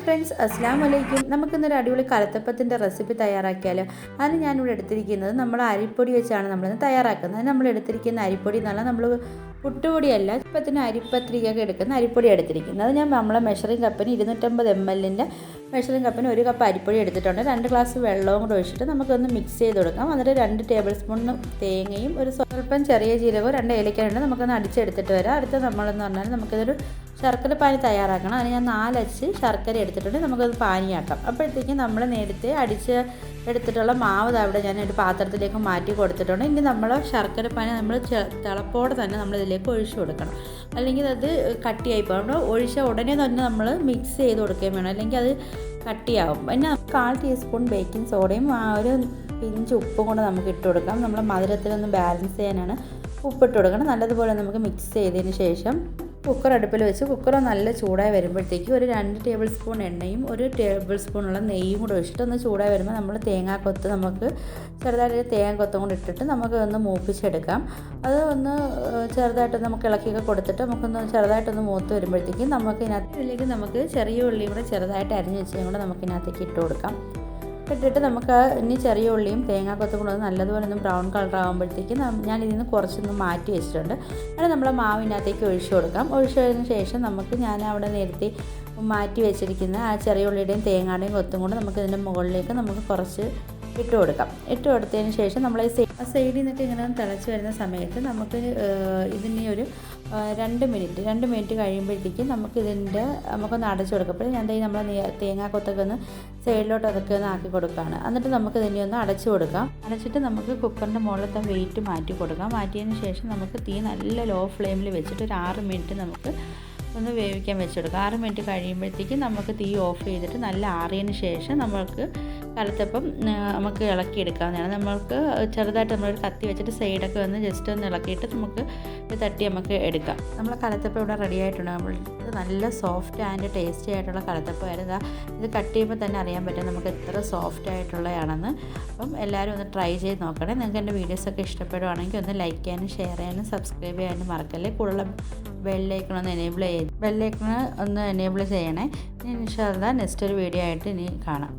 Friends, അസ്സലാമു അലൈക്കും. നമുക്കിന്നൊരു അടിപൊളി കലത്തപ്പത്തിൻ്റെ റെസിപ്പി തയ്യാറാക്കിയാലോ. അതിന് ഞാനിവിടെ എടുത്തിരിക്കുന്നത് നമ്മൾ അരിപ്പൊടി വെച്ചാണ് നമ്മളിന്ന് തയ്യാറാക്കുന്നത്. അത് നമ്മൾ എടുത്തിരിക്കുന്ന അരിപ്പൊടി എന്നല്ല, നമ്മൾ പുട്ടുപൊടിയല്ല, ഇപ്പത്തിന് അരിപ്പത്രികയൊക്കെ എടുക്കുന്ന അരിപ്പൊടി എടുത്തിരിക്കുന്നത്. അത് ഞാൻ നമ്മളെ മെഷറിംഗ് കപ്പിന് 250 ml മെഷറിംഗ് കപ്പിന് 1 കപ്പ് അരിപ്പൊടി എടുത്തിട്ടുണ്ട്. 2 ഗ്ലാസ് വെള്ളവും കൂടെ ഒഴിച്ചിട്ട് നമുക്കൊന്ന് മിക്സ് ചെയ്ത് കൊടുക്കാം. എന്നിട്ട് 2 ടേബിൾ സ്പൂൺ തേങ്ങയും ഒരു സ്വല്പം ചെറിയ ജീരകവും 2 ഏലക്കയുണ്ട് നമുക്കൊന്ന് അടിച്ചെടുത്തിട്ട് വരാം. അടുത്ത നമ്മളെന്ന് പറഞ്ഞാൽ നമുക്കിതൊരു ശർക്കര പാനി തയ്യാറാക്കണം. അതിന് ഞാൻ 4 അച്ച് ശർക്കര എടുത്തിട്ടുണ്ട്. നമുക്കത് പാനിയാക്കാം. അപ്പോഴത്തേക്കും നമ്മൾ നേരത്തെ എടുത്തിട്ടുള്ള മാവ് അവിടെ ഞാൻ ഒരു പാത്രത്തിലേക്ക് മാറ്റി കൊടുത്തിട്ടുണ്ട്. ഇനി നമ്മൾ ശർക്കര പാനി നമ്മൾ തിളപ്പോടെ തന്നെ നമ്മളിതിലേക്ക് ഒഴിച്ചു കൊടുക്കണം. അല്ലെങ്കിൽ അത് കട്ടിയായി പോകും. ഒഴിച്ച ഉടനെ തന്നെ നമ്മൾ മിക്സ് ചെയ്ത് കൊടുക്കുകയും വേണം, അല്ലെങ്കിൽ അത് കട്ടിയാവും. പിന്നെ 1/4 ടീസ്പൂൺ ബേക്കിംഗ് സോഡയും ഒരു പിഞ്ച് ഉപ്പും കൂടെ നമുക്ക് ഇട്ട് കൊടുക്കാം. നമ്മൾ മധുരത്തിലൊന്ന് ബാലൻസ് ചെയ്യാനാണ് ഉപ്പിട്ട് കൊടുക്കണം. നല്ലതുപോലെ നമുക്ക് മിക്സ് ചെയ്തതിന് ശേഷം കുക്കർ അടുപ്പിൽ വെച്ച് കുക്കർ നല്ല ചൂടായി വരുമ്പോഴത്തേക്കും ഒരു 2 ടേബിൾ സ്പൂൺ എണ്ണയും 1 ടേബിൾ സ്പൂണുള്ള നെയ്യും കൂടെ ഒഴിച്ചിട്ട് ഒന്ന് ചൂടായി വരുമ്പോൾ നമ്മൾ തേങ്ങാക്കൊത്ത് നമുക്ക് ചെറുതായിട്ട് തേങ്ങാക്കൊത്തും കൂടെ ഇട്ടിട്ട് നമുക്ക് ഒന്ന് മൂപ്പിച്ചെടുക്കാം. അത് ഒന്ന് ചെറുതായിട്ട് നമുക്ക് ഇളക്കിയൊക്കെ കൊടുത്തിട്ട് നമുക്കൊന്ന് ചെറുതായിട്ടൊന്ന് മൂത്ത് വരുമ്പോഴത്തേക്കും ഇതിലേക്ക് നമുക്ക് ചെറിയ ഉള്ളിയും കൂടെ ചെറുതായിട്ട് അരിഞ്ഞ് വെച്ചതും കൂടെ നമുക്കിതിനകത്തേക്ക് ഇട്ട് കൊടുക്കാം. ഇട്ടിട്ട് നമുക്ക് ഇനി ചെറിയ ഉള്ളിയും തേങ്ങാക്കൊത്തും കൂടെ നല്ലതുപോലെ ഒന്ന് ബ്രൗൺ കളർ ആകുമ്പോഴത്തേക്കും ഞാൻ ഇതിൽ നിന്ന് കുറച്ചൊന്ന് മാറ്റി വെച്ചിട്ടുണ്ട്. അത് നമ്മൾ മാവിനകത്തേക്ക് ഒഴിച്ചു കൊടുക്കാം. ഒഴിച്ചതിന് ശേഷം നമുക്ക് ഞാൻ അവിടെ നേരത്തെ മാറ്റി വെച്ചിരിക്കുന്ന ആ ചെറിയ ഉള്ളിയുടെയും തേങ്ങയുടെയും കൊത്തും കൂടെ നമുക്ക് ഇതിൻ്റെ മുകളിലേക്ക് നമുക്ക് കുറച്ച് ഇട്ട് കൊടുക്കാം. ഇട്ട് കൊടുത്തതിന് ശേഷം നമ്മൾ ഈ സൈഡിൽ നിന്നൊക്കെ ഇങ്ങനെ തിളച്ച് വരുന്ന സമയത്ത് നമുക്ക് ഇതിനെ ഒരു 2 മിനിറ്റ് കഴിയുമ്പോഴത്തേക്കും നമുക്കൊന്ന് അടച്ചു കൊടുക്കാം. അപ്പോൾ ഞാൻ നമ്മൾ തേങ്ങാക്കൊത്തൊക്കെ ഒന്ന് സൈഡിലോട്ട് അതൊക്കെ ഒന്ന് ആക്കി കൊടുക്കുകയാണ്. എന്നിട്ട് നമുക്ക് ഇതിനെ ഒന്ന് അടച്ചു കൊടുക്കാം. അടച്ചിട്ട് നമുക്ക് കുക്കറിൻ്റെ മുകളിലത്തെ വെയിറ്റ് മാറ്റി കൊടുക്കാം. മാറ്റിയതിന് ശേഷം നമുക്ക് തീ നല്ല ലോ ഫ്ലെയിമിൽ വെച്ചിട്ട് ഒരു 6 മിനിറ്റ് നമുക്ക് ഒന്ന് വേവിക്കാൻ വെച്ചെടുക്കുക. 6 മിനിറ്റ് കഴിയുമ്പോഴത്തേക്കും നമുക്ക് തീ ഓഫ് ചെയ്തിട്ട് നല്ല ആറിയതിന് ശേഷം നമുക്ക് കലത്തപ്പം നമുക്ക് ഇളക്കിയെടുക്കാവുന്നതാണ്. നമുക്ക് ചെറുതായിട്ട് നമ്മളൊരു കത്തി വെച്ചിട്ട് സൈഡൊക്കെ ഒന്ന് ജസ്റ്റ് ഒന്ന് ഇളക്കിയിട്ട് നമുക്ക് തട്ടി നമുക്ക് എടുക്കാം. നമ്മളെ കലത്തപ്പം ഇവിടെ റെഡി ആയിട്ടുണ്ട്. നമ്മൾ നല്ല സോഫ്റ്റ് ആൻഡ് ടേസ്റ്റി ആയിട്ടുള്ള കലത്തപ്പമായിരുന്നു. ഇത് കട്ട് ചെയ്യുമ്പോൾ തന്നെ അറിയാൻ പറ്റും നമുക്ക് എത്ര സോഫ്റ്റ് ആയിട്ടുള്ളതാണെന്ന്. അപ്പം എല്ലാവരും ഒന്ന് ട്രൈ ചെയ്ത് നോക്കണേ. നിങ്ങൾക്ക് എൻ്റെ വീഡിയോസൊക്കെ ഇഷ്ടപ്പെടുവാണെങ്കിൽ ഒന്ന് ലൈക്ക് ചെയ്യാനും ഷെയർ ചെയ്യാനും സബ്സ്ക്രൈബ് ചെയ്യാനും മറക്കല്ലേ. കൂടുതൽ ബെല്ലൈക്കൺ ഒന്ന് എനേബിൾ ചെയ്യണേ. ഇനി ഇൻഷാ അല്ലാഹ് നെക്സ്റ്റ് ഒരു വീഡിയോ ആയിട്ട് ഇനി കാണാം.